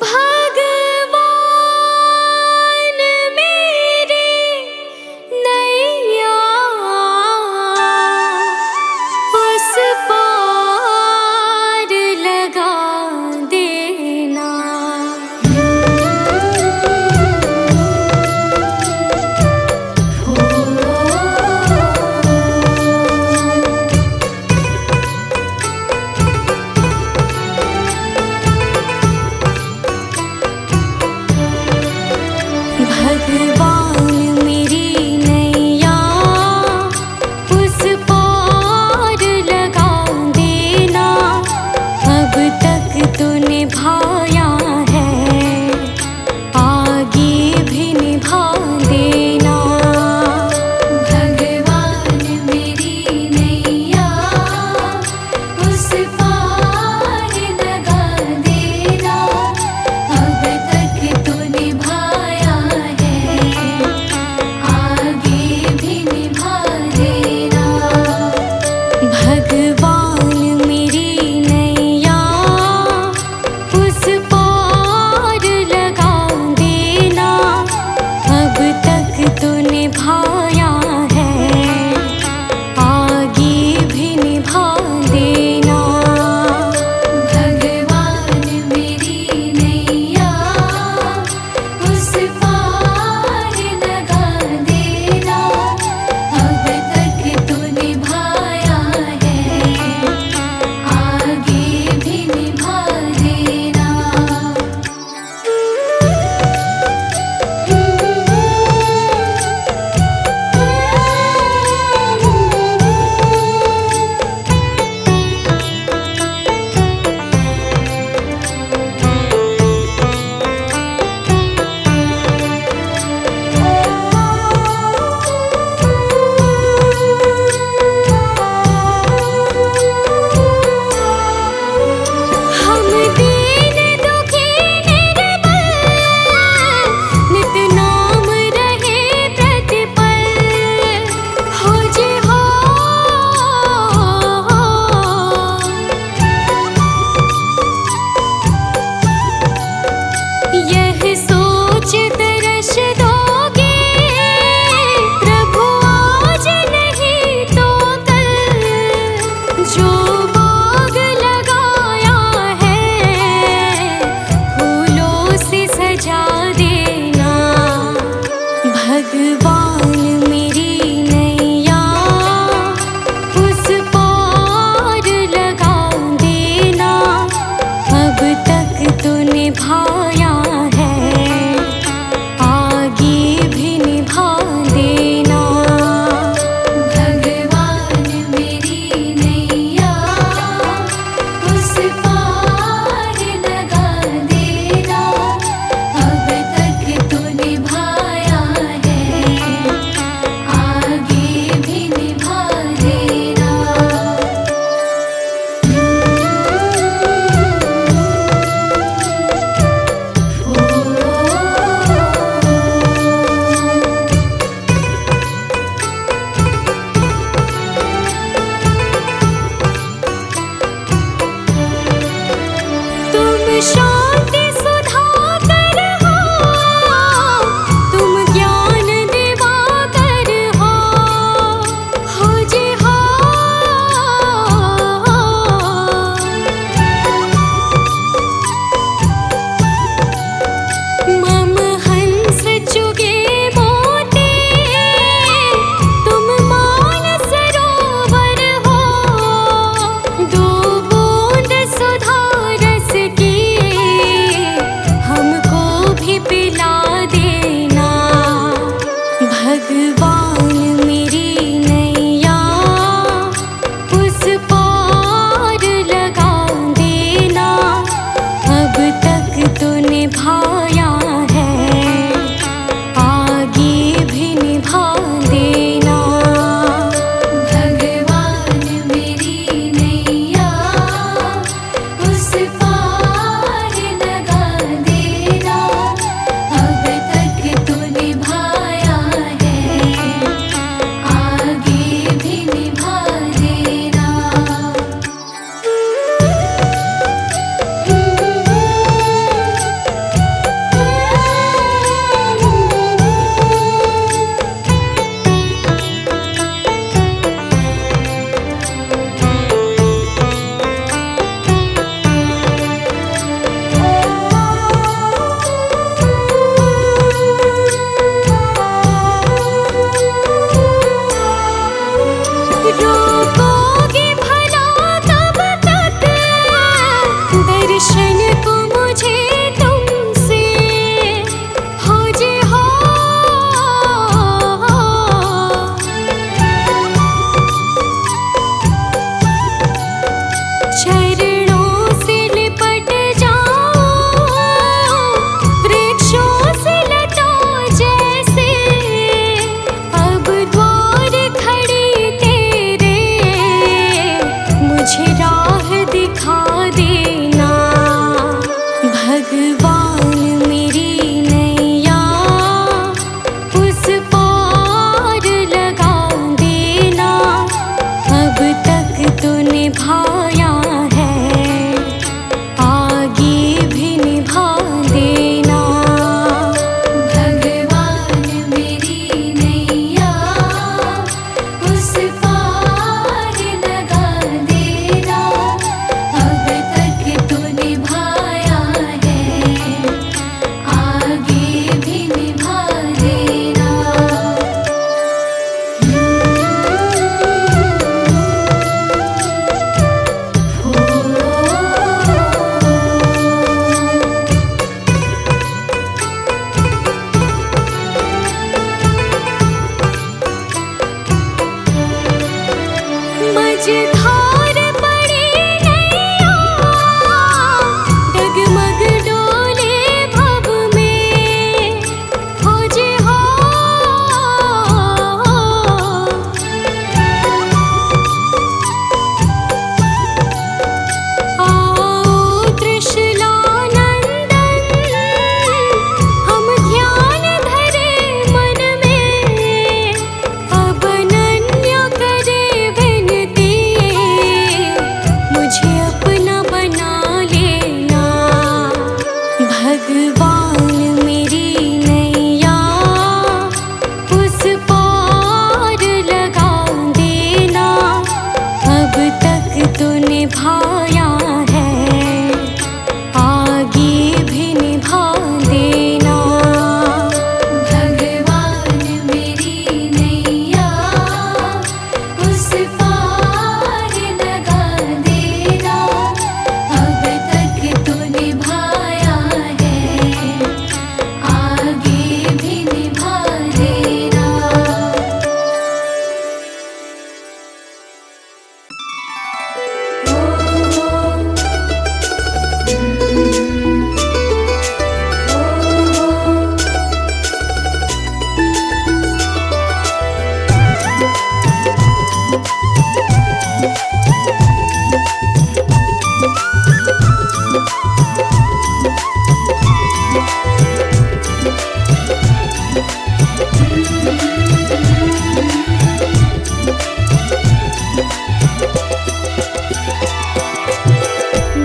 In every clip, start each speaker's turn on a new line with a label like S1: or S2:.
S1: भगवान मेरे नैया उस पार लगा देना।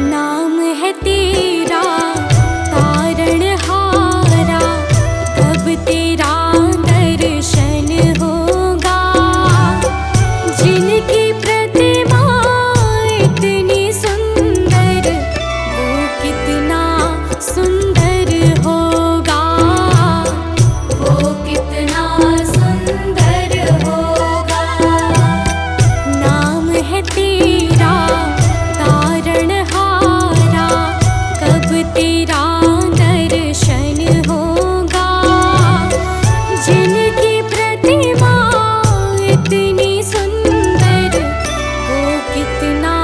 S1: नाम है तेरा तारणहारा, कब तेरा दर्शन होगा। जिनकी प्रतिमा इतनी सुंदर, वो कितना सुंदर होगा, वो कितना सुंदर होगा। नाम है तेरा तारणहारा, कब तेरा दर्शन होगा। जिनकी प्रतिमा इतनी सुंदर, वो कितना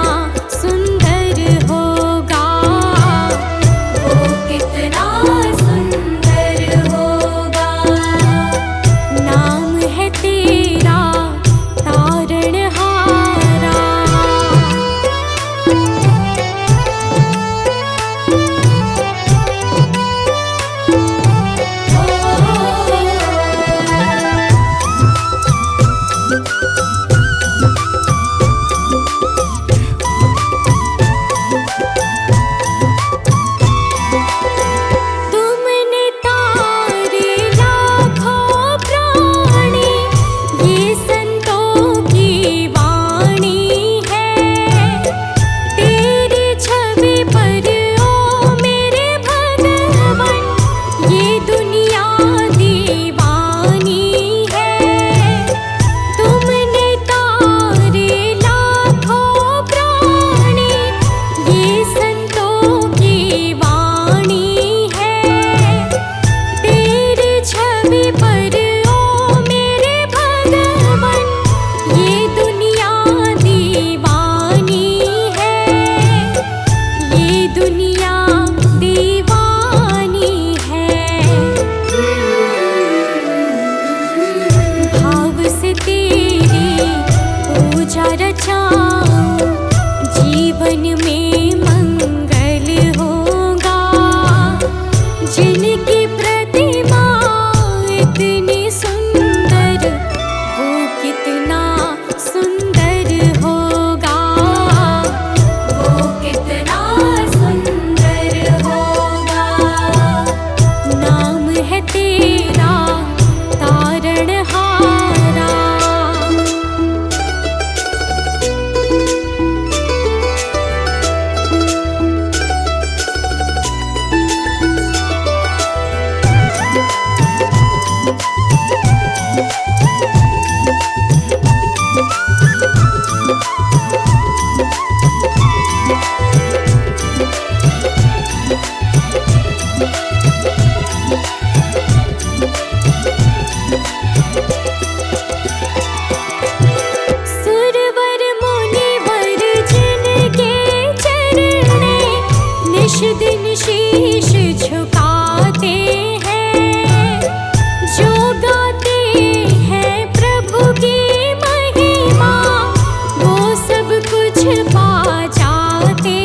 S1: सुंदर होगा, वो कितना सुंदर होगा। नाम है तेरा तारणहारा। तुमने तारे लाखों प्राणी, ये संतों की वाणी है। तेरी छवि पर ओ मेरे भगवन, ये दुनिया दीवानी है। तुमने तारे लाखों प्राणी, ये संतों की वाणी है। तेरी छवि पर ओ मेरे भगवन, ये दुनिया दीवानी है, ये दुनिया दीवानी है। भाव से तेरी पूजा रचाऊं, जीवन में मंगल होगा। जिनकी प्रतिमा इतनी सुंदर, वो कितना सुंदर होगा, वो कितना सुंदर होगा। नाम है तेरा तारणहारा। सुरवर मुनिवर जिनके चरणे, निश दिन शीश झुकाते हैं। जो गाते हैं प्रभु की महिमा, वो सब कुछ पा जाते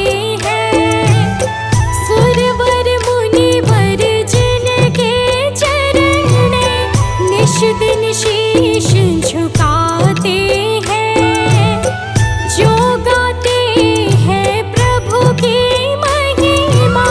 S1: हैं। सुरवर मुनिवर जिनके चरणे, निश दिन शीश झुकाते हैं। जो गाते हैं प्रभु की महिमा,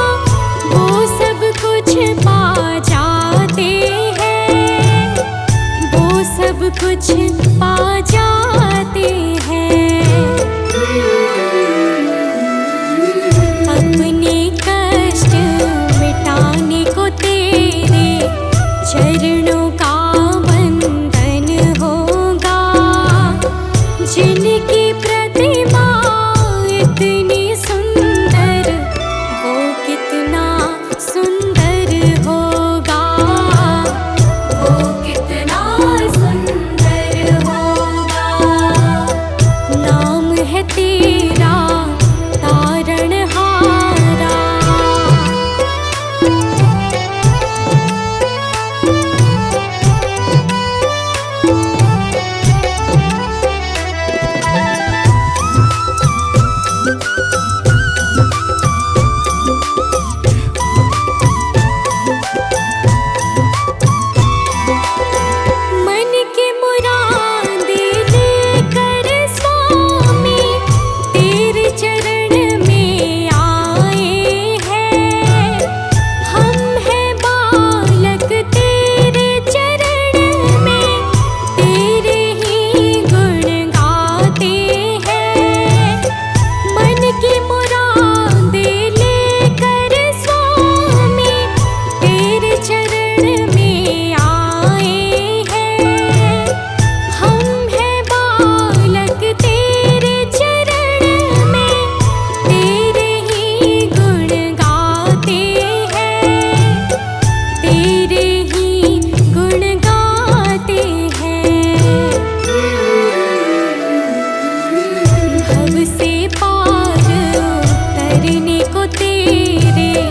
S1: तेरे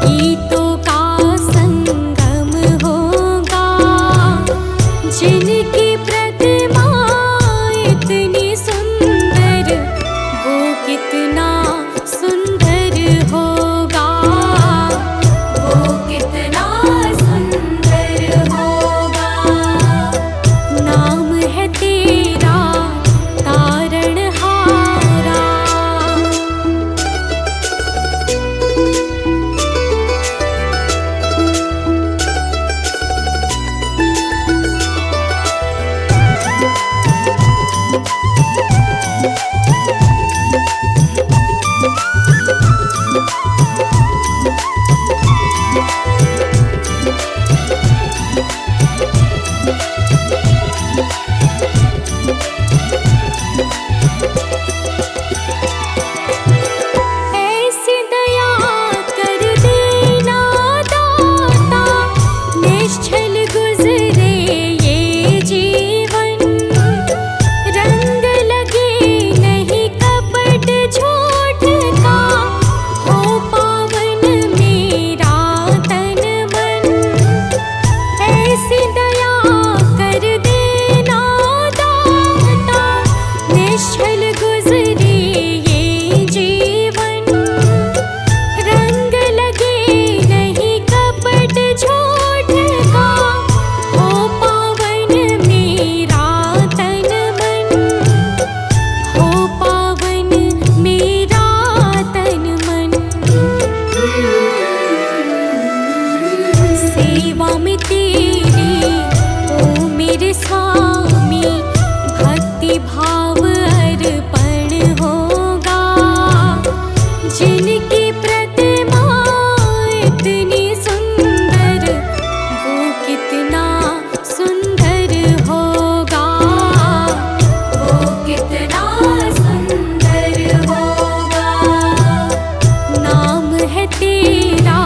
S1: गीतों का संगम होगा। जिनकी प्रतिमा इतनी सुंदर, वो कितना सुंदर होगा, वो कितना सुंदर होगा। नाम है तेरा तारणहारा। ऐसी दया कर देना दाता, निश्चल गुजरे ये जीवन। रंग लगे नहीं कपट झूठ का, हो पावन मेरा तन मन। ऐसी दया कर देना दाता, निश्चल गुजरे ये जीवन। रंग लगे नहीं कपट झूठ का, हो पावन मेरा तन मन, हो पावन मेरा तन मन। सेवा में तेरी ओ मेरे स्वामी, भक्ति भाव अर्पण होगा। जिनकी प्रतिमा इतनी सुंदर, वो कितना सुंदर होगा, वो कितना सुंदर होगा। नाम है तेरा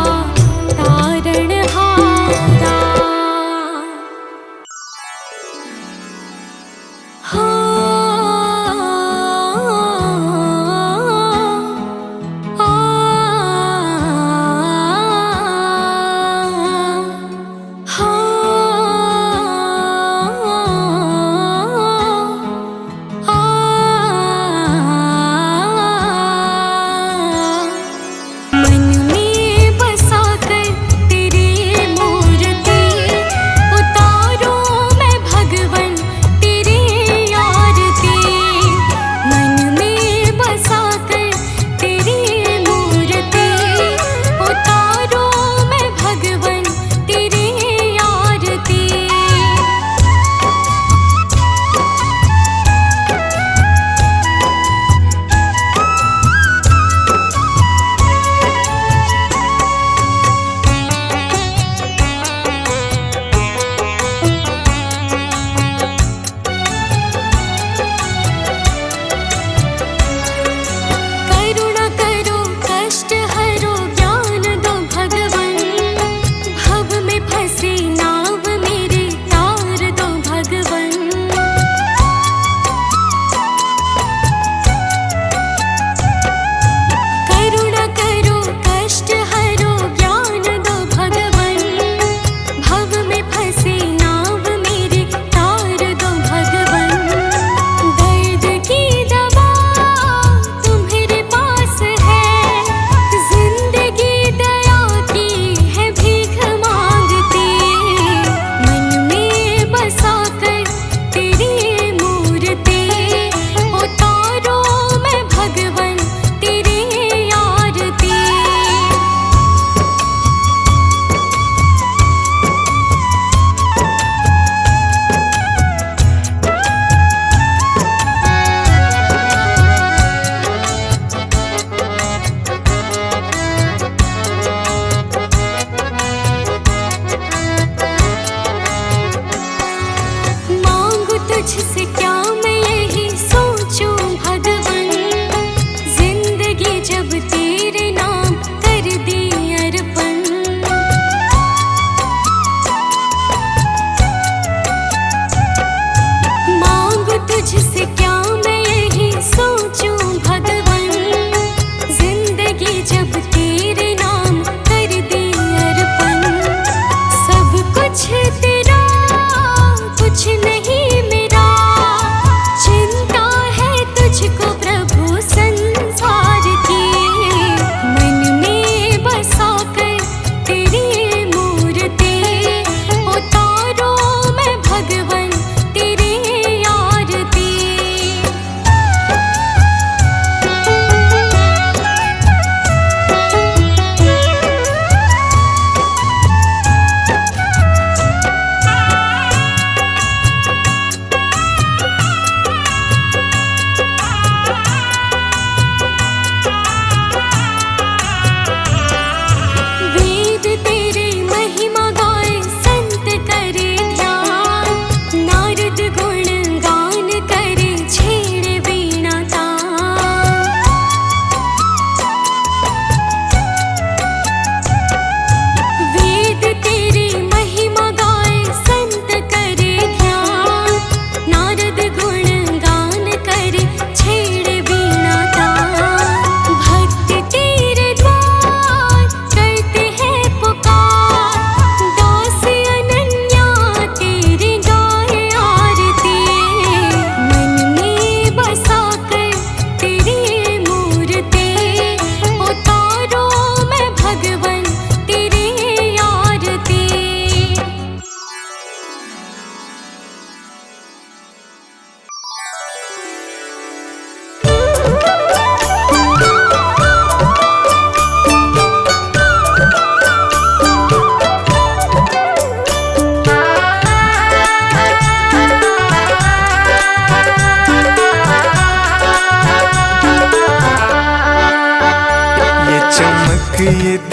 S1: तारणहारा। मन में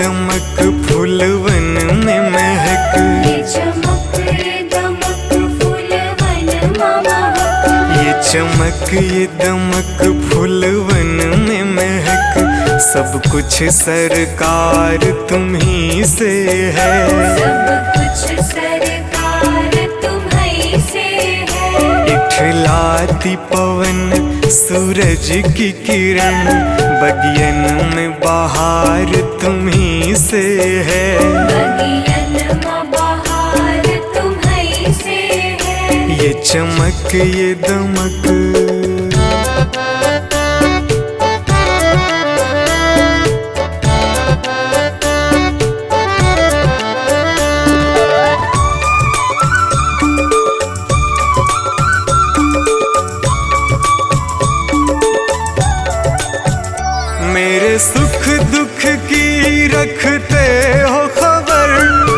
S2: दमक फूलवन में महक,
S1: ये चमक ये दमक फूलवन में महक,
S2: ये चमक ये दमक फूलवन में महक, सब कुछ सरकार तुम्ही से है।
S1: सब कुछ सरकार तुम्हीं से है।
S2: इठलाती पवन सूरज की किरण, बगियन में बहार तुम्ही से है।
S1: बगियन में बहार तुम्हीं से है।
S2: ये चमक ये दमक, मेरे सुख दुख की रखते हो खबर,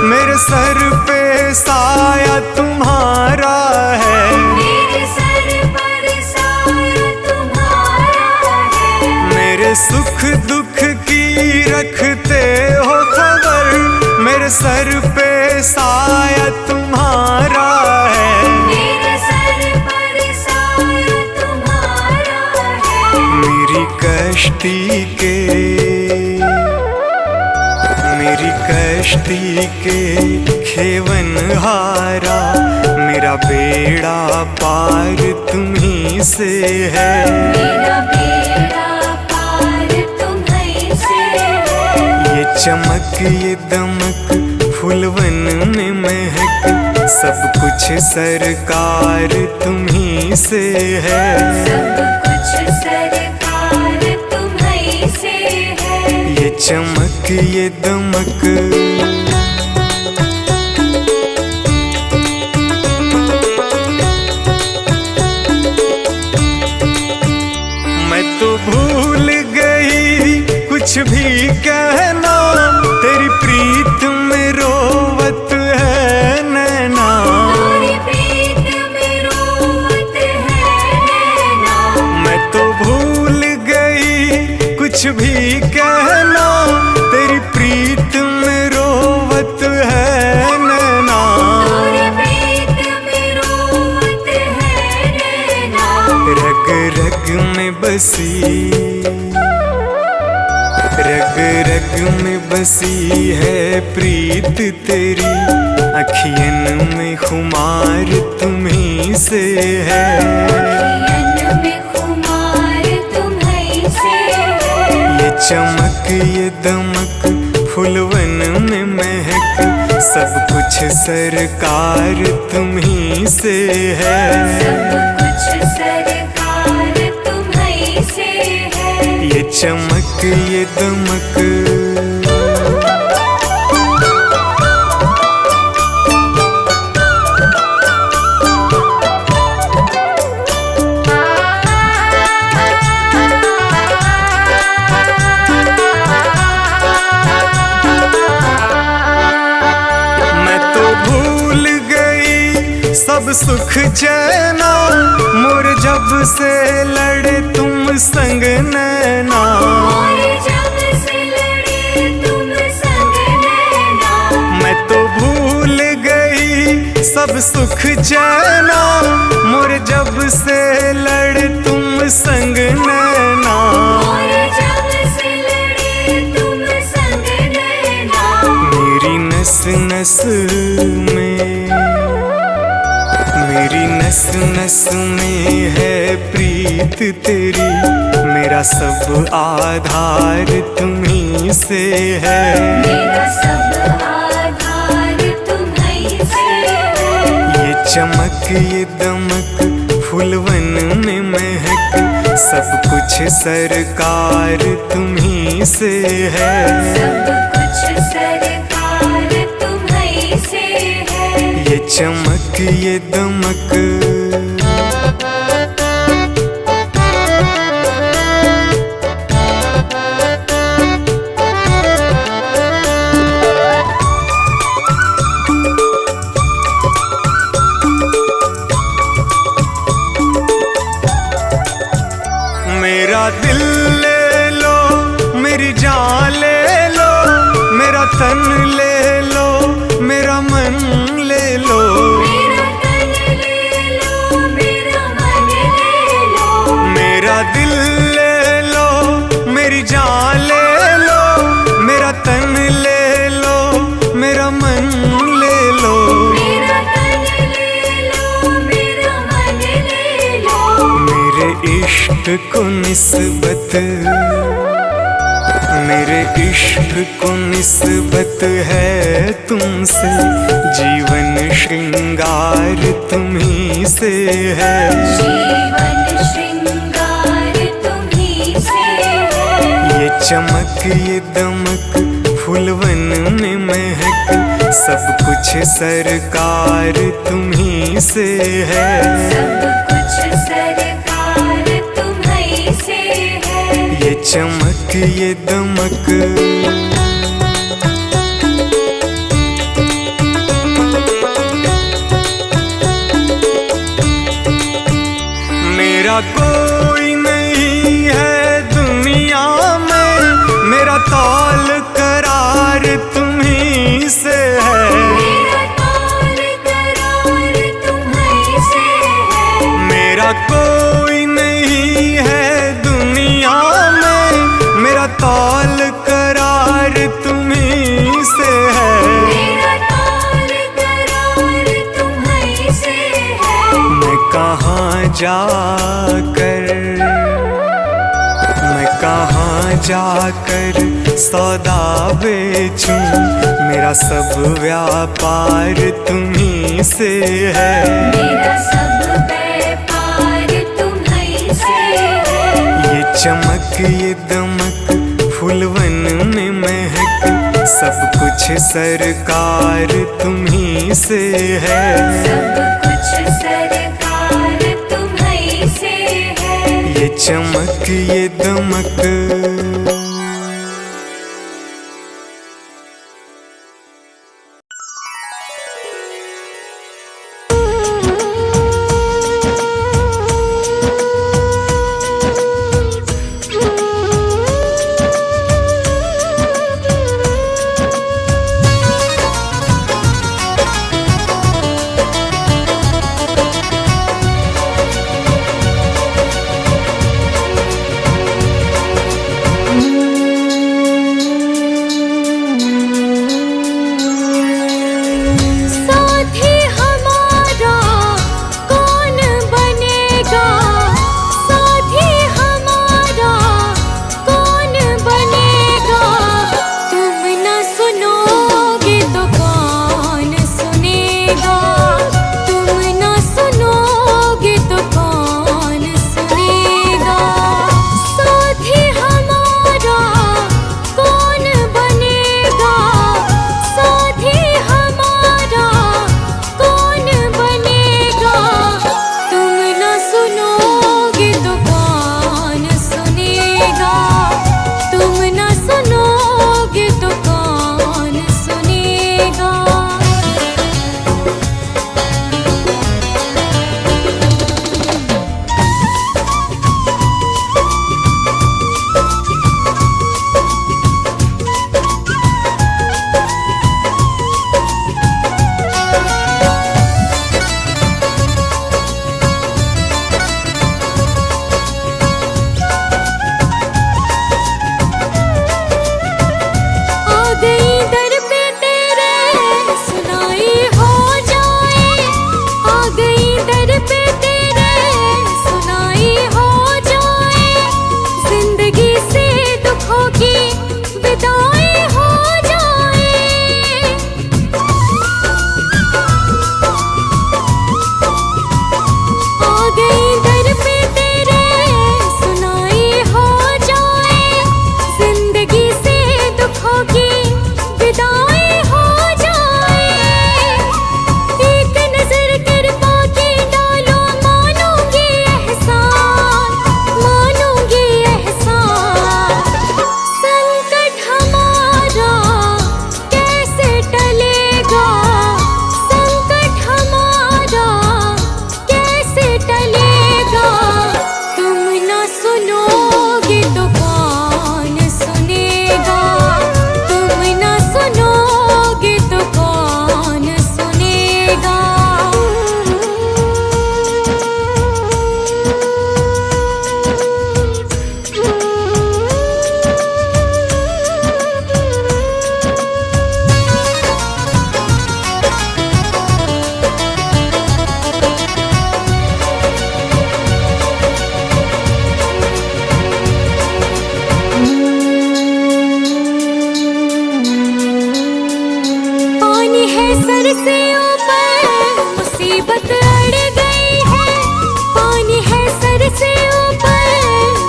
S2: मेरे सर पे साया तुम्हारा है।
S1: मेरे सर पर साया तुम्हारा है।
S2: मेरे सुख दुख की रखते हो खबर, मेरे सर पे साया तुम्हारा है।
S1: मेरे सर पर साया तुम्हारा है।
S2: मेरी कश्ती के, मेरी कश्ती के खेवन हारा, मेरा बेड़ा पार तुम्ही से है।
S1: मेरा बेड़ा पार तुम्हीं से है।
S2: ये चमक ये दमक फूलवन में महक, सब कुछ सरकार तुम्ही से है।
S1: सब कुछ सरकार तुम्हीं से है।
S2: ये चमक ये दमक, मैं तो भूल गई कुछ भी कहना, तेरी प्रीत में रोवत है नैना।
S1: तेरी प्रीत में रोवत है नैना।
S2: मैं तो भूल गई कुछ भी कहना, तेरी प्रीत में रोवत है नैना।
S1: तेरी प्रीत में रोवत है नैना।
S2: रग रग में बसी, रग रग में बसी है प्रीत तेरी, अखियन में खुमार तुम्ही से है।
S1: अखियन में खुमार तुम्हीं से है।
S2: ये चमक ये दमक फूलवन में महक, सब कुछ सरकार तुम्ही से है।
S1: सब कुछ सरकार तुम्हीं से है।
S2: ये चमक ये दमक, मैं तो भूल गई सब सुख चैना, मोर जब से लड़े तुम संग नैना।
S1: और जब से लड़े तुम संग नैना।
S2: मैं तो भूल गई सब सुख चैना, मोर जब से लड़े तुम संग नैना।
S1: और जब से लड़े तुम संग नैना।
S2: मेरी नस नस में, मेरी नस नस में है प्रीत तेरी, मेरा सब आधार तुम्ही से है।
S1: मेरा सब आधार तुम्हीं से है।
S2: ये चमक ये दमक फूलवन में महक, सब कुछ सरकार तुम्ही से है।
S1: सब कुछ सरकार तुम्हीं से है।
S2: ये चमक ये दमक, मेरा दिल ले लो, मेरी जान ले लो, तन ले लो, मेरा मन ले लो,
S1: मेरा तन ले लो, मेरा मन ले लो,
S2: मेरा दिल ले लो, मेरी जान ले लो, मेरा तन ले लो, मेरा मन ले लो,
S1: मेरा तन ले लो, मेरा मन ले लो।
S2: मेरे इश्क को निस्बत, मेरे इश्क को निस्बत है तुमसे, जीवन श्रृंगार तुम्ही से है,
S1: जीवन श्रृंगार तुम्ही से है।
S2: ये चमक ये दमक फूलवन में महक, सब कुछ सरकार तुम्ही से है,
S1: सब कुछ सरकार तुम्ही से है।
S2: ये चमक ये दमक। मेरा कोई नहीं है दुनिया में, मेरा तौल करार तुम्ही से है,
S1: मेरा तौल करार तुम्ही से है।
S2: मेरा कोई नहीं है दुनिया में, मेरा तौल करार तुम्ही से है,
S1: मेरा तौल करार तुम्ही से है।
S2: मैं कहाँ जाकर, मैं कहाँ जाकर सौदा बेचूं, मेरा सब व्यापार तुम्ही से है,
S1: मेरा सब व्यापार तुम्ही से है।
S2: ये चमक ये दमक फूलवन में महक, सब कुछ सरकार तुम्ही से है,
S1: सब कुछ सरकार तुम्ही से है।
S2: ये चमक ये दमक।
S1: मुसीबत अड़ गई है, पानी है सर से ऊपर,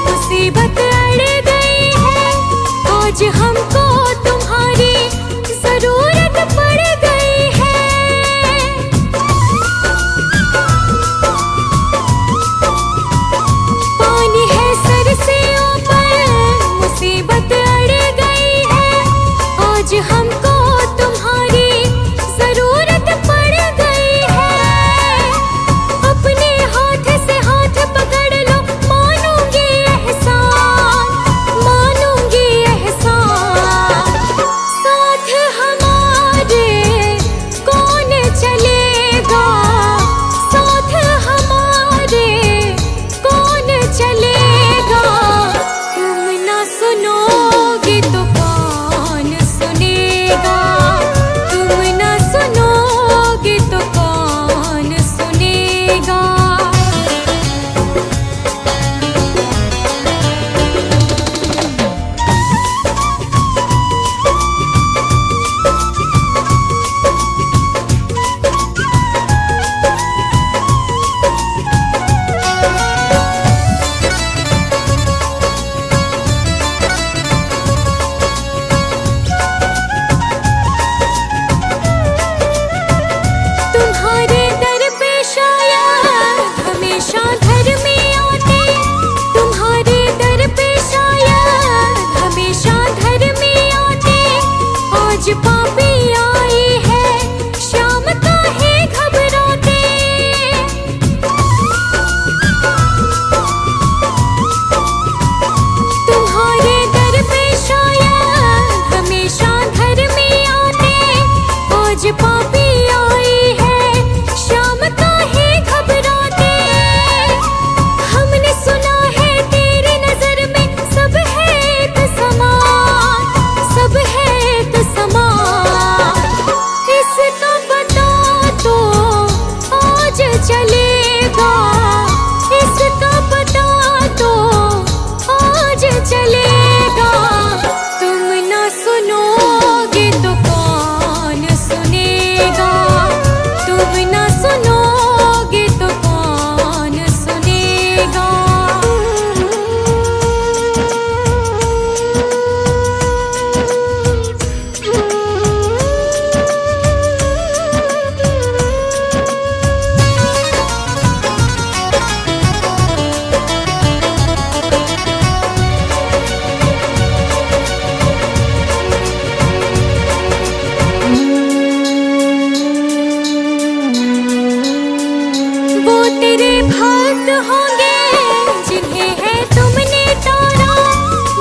S1: मुसीबत अड़ गई है, आज हमको तुम्हारी जरूरत पड़ गई है। पानी है सर से ऊपर, मुसीबत अड़ गई है, आज हमको तुम्हारी जरूरत पड़ गई है। अपने हाथ से हाथ पकड़ लो, मानूंगी एहसान, मानूंगी एहसान। साथ हमारे कौन चलेगा, साथ हमारे कौन चलेगा। तुम ना सुनोगे तो कौन सुनेगा, तुम ना सुनोगे तो कौन सुनेगा। तुम्हारे दर पे शायद हमेशा धर्मी आते, तुम्हारे दर पे शायद हमेशा धर्मी आते, आज पापी आई है शाम काहे घबराते। तुम्हारे दर पे शायद हमेशा धर्मी आते, आज पापी आई है शाम काहे घबराते। हमने सुना है तेरी नजर में सब है एक समान, सब है एक समान। इसका पता तो आज चलेगा, इसका पता तो आज चलेगा। तुम ना सुनोगे तो कौन सुनेगा, तुम ना सुनोगे तो कौन सुनेगा। वो तेरे भक्त होंगे जिन्हें है तुमने तारा,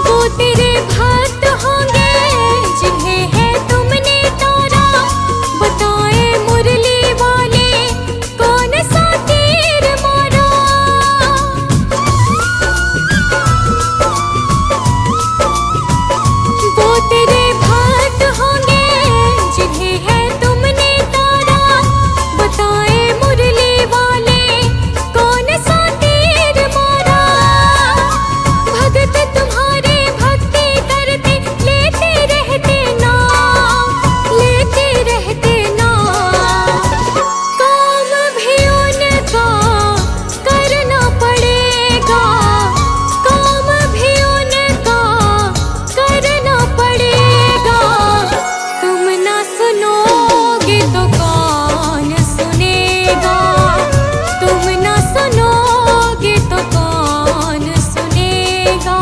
S1: वो तेरे भक्त होंगे जिन्हें है तुमने तारा। बताए मुरली वाले कौन सा तीर मारा। वो तेरे भक्त होंगे जिन्हें है तुमने तारा, बताए मुरली वाले कौन सा तीर मारा। भगत तुम्हारे भक्ति करते लेते रहते नाम, लेते रहते नाम। काम भी उनका करना पड़ेगा, काम भी उनका करना पड़ेगा। तुम ना सुनोगे तो कौन सुनेगा, तुम ना सुनोगे तो कौन सुनेगा।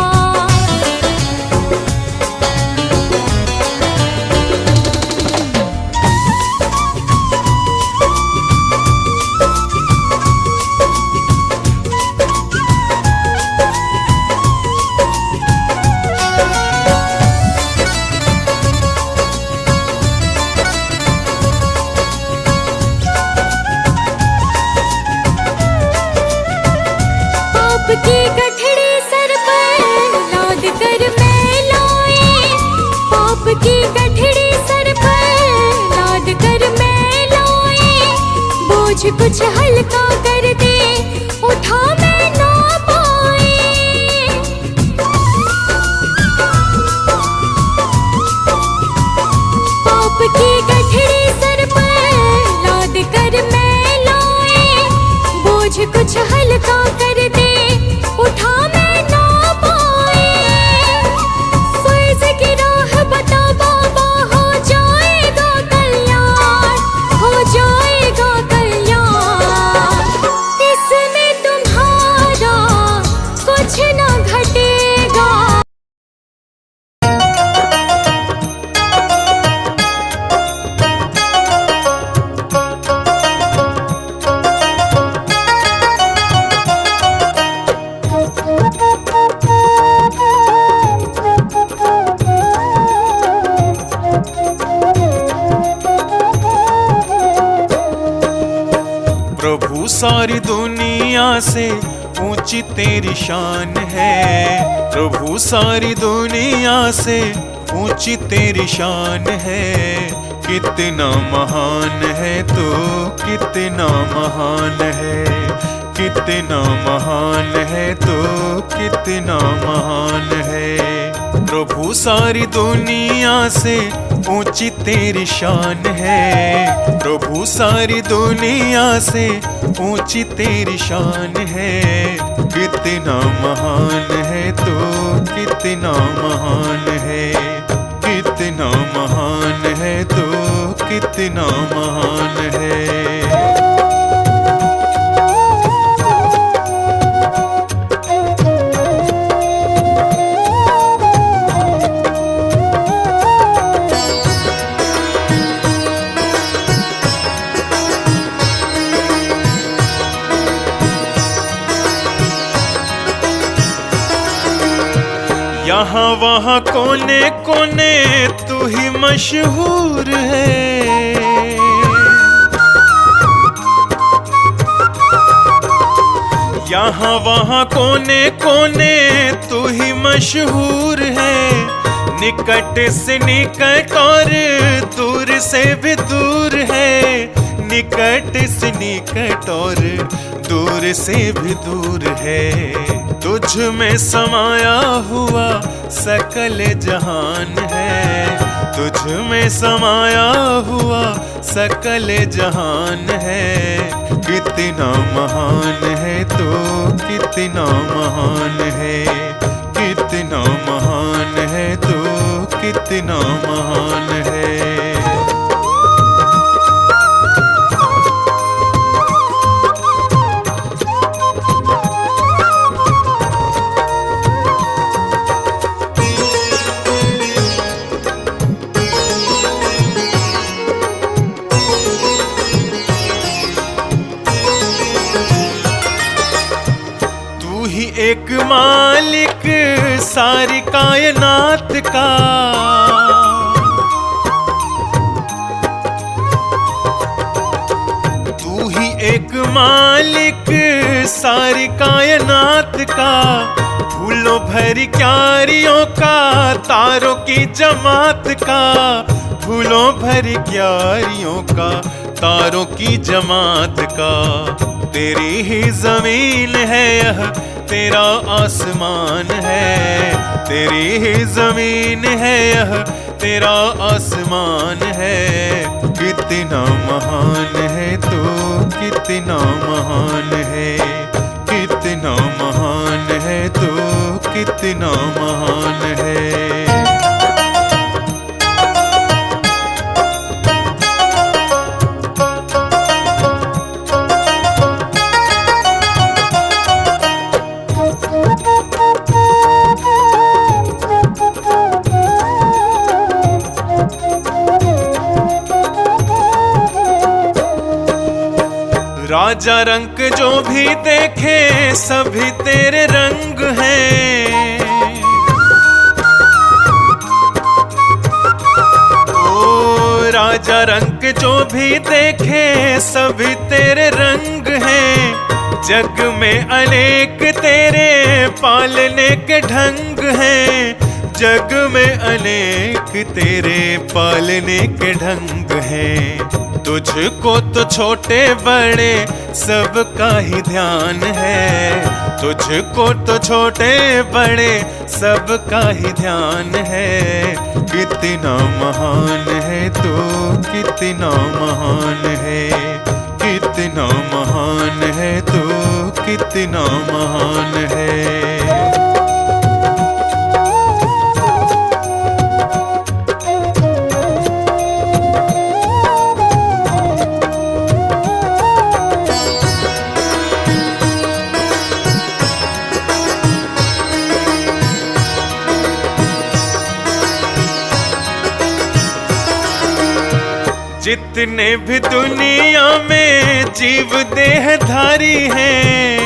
S1: पाप की गठड़ी सर पर लाद कर मैं लाए, पाप की गठड़ी सर पर लाद कर मैं लाए। बोझ कुछ हल्का कर दे, उठा मैं ना पाए। पाप की गठड़ी सर पर लाद कर मैं लाए,
S2: सारी दुनिया से ऊंची तेरी शान है। प्रभु सारी दुनिया से ऊंची तेरी शान है। कितना महान है तो कितना महान है, कितना महान है तो कितना महान है। प्रभु सारी दुनिया से ऊंची तेरी शान है। प्रभु सारी दुनिया से ऊंची तेरी शान है। कितना महान है तो कितना महान है, कितना महान है तो कितना महान है। यहाँ वहाँ कोने कोने तू ही मशहूर है। यहाँ वहाँ कोने कोने तू ही मशहूर है। निकट से निकट और दूर से भी दूर है। निकट से निकट और दूर से भी दूर है। तुझ में समाया हुआ सकल जहान है। तुझ में समाया हुआ सकल जहान है। कितना महान है तो कितना महान है, कितना महान है तो कितना महान है। एक मालिक सारी कायनात का, तू ही एक मालिक सारी कायनात का। फूलों भरी क्यारियों का, तारों की जमात का। फूलों भरी क्यारियों का, तारों की जमात का। तेरी ही जमीन है यह, तेरा आसमान है। तेरी ही जमीन है यह, तेरा आसमान है। कितना महान है तो कितना महान है, कितना महान है तो कितना महान है। राजा रंग जो भी देखे सभी तेरे रंग हैं। ओ राजा रंग जो भी देखे सभी तेरे रंग हैं। जग में अनेक तेरे पालने के ढंग हैं। जग में अनेक तेरे पालने के ढंग हैं। तुझको तो छोटे बड़े सबका ही ध्यान है। तुझको तो छोटे बड़े सबका ही ध्यान है। कितना महान है तो कितना महान है, कितना महान है तो कितना महान है। जितने भी दुनिया में जीव देहधारी हैं,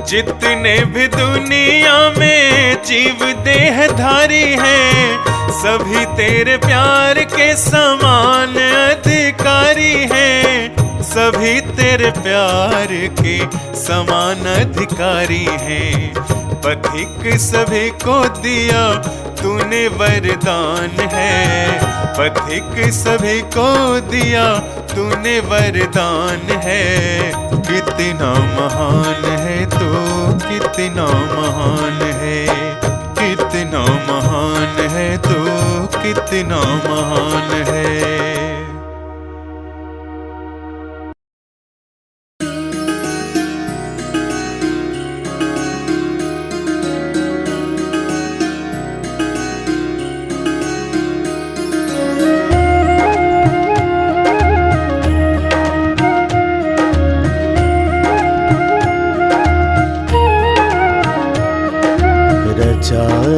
S2: जितने भी दुनिया में जीव देहधारी हैं, सभी तेरे प्यार के समान अधिकारी हैं। सभी तेरे प्यार के समान अधिकारी हैं। पथिक सभी को दिया तूने वरदान है। पथिक सभी को दिया तूने वरदान है। कितना महान है तू, कितना महान है, कितना महान है तू, कितना महान है।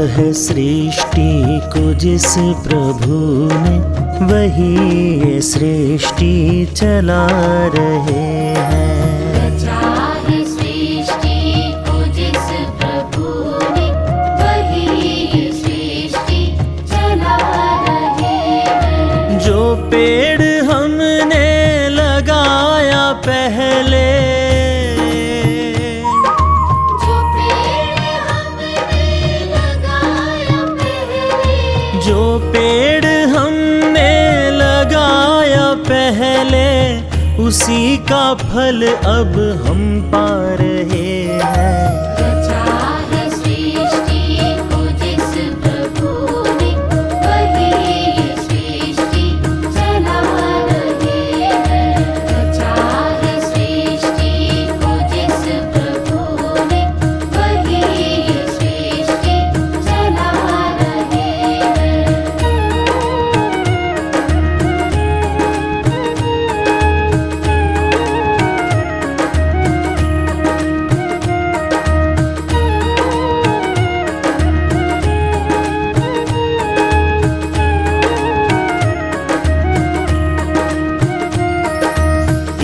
S3: है सृष्टि को जिस प्रभु ने, वही ये सृष्टि चला रहे हैं।
S1: रचा है सृष्टि को जिस प्रभु ने, वही ये सृष्टि चला रहे हैं।
S3: जो पेड़ हमने लगाया पहले, जो पेड़ हमने लगाया पहले, उसी का फल अब हम पा रहे हैं।
S1: रचा है सृष्टि को जिस प्रभु ने, वही ये सृष्टि चला रहे हैं। रचा है सृष्टि को जिस प्रभु ने, वही ये सृष्टि चला रहे हैं।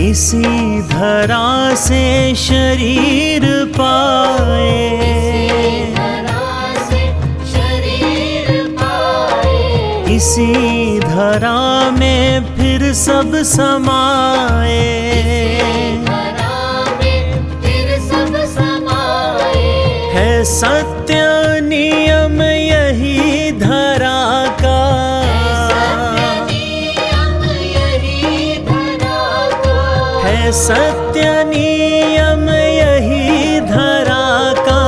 S3: इसी धरा से शरीर पाए, इसी धरा में फिर सब समाए। है सत्य नियम यही धरा का, है सत्य नियम यही धरा का।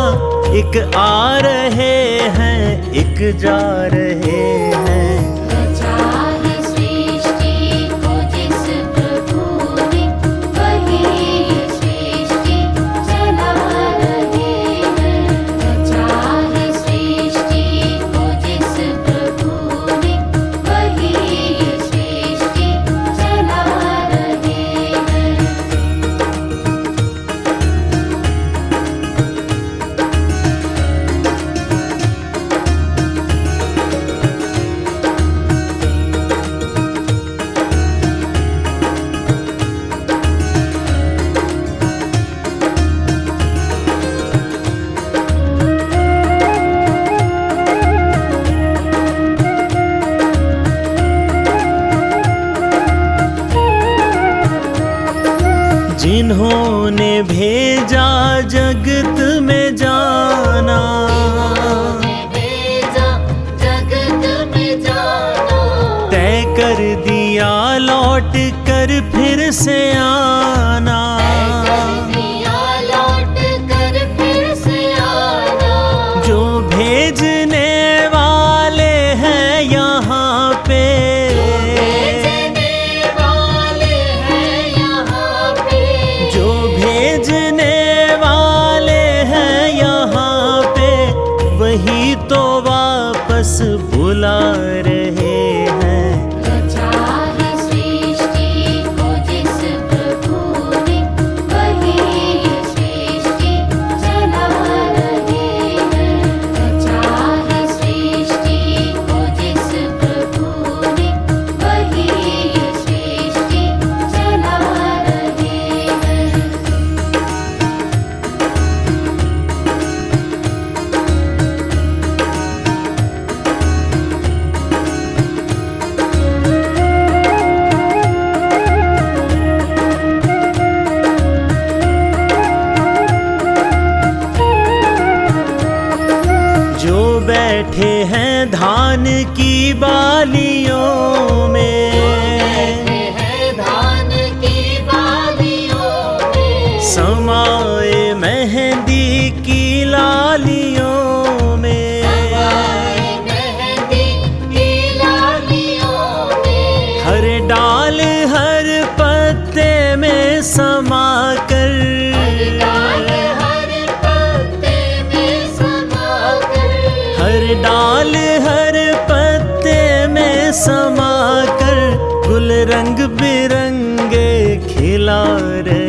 S3: एक आ रहे हैं, एक जा रहे हैं।
S1: रचा है सृष्टि को जिस प्रभु ने, वही ये सृष्टि चला रहे हैं। रचा है सृष्टि को जिस प्रभु ने, वही ये सृष्टि चला रहे हैं।
S3: जिन्होंने भेजा जगत में जाना,
S1: भेजा जगत में जाना,
S3: तय कर दिया लौट कर फिर से आना।
S1: दिया लौट कर फिर से आना।
S3: जो भेजने वाले हैं यहाँ पे, जो भेजने वाले हैं यहाँ पे, वही तो वापस बुला रहे हैं।
S1: रचा है सृष्टि को जिस प्रभु ने, वही ये सृष्टि चला रहे हैं। रचा है सृष्टि को जिस प्रभु ने, वही ये सृष्टि चला रहे हैं।
S3: बैठे हैं धान की बालियों में,
S1: धान की बालियों में,
S3: समाए मेहंदी की लालियों में,
S1: मेहंदी की लालियों में,
S3: हर डाल हर पत्ते में समा कर, हर डाल हर पत्ते में समा कर गुल रंग बिरंगे खिला रहे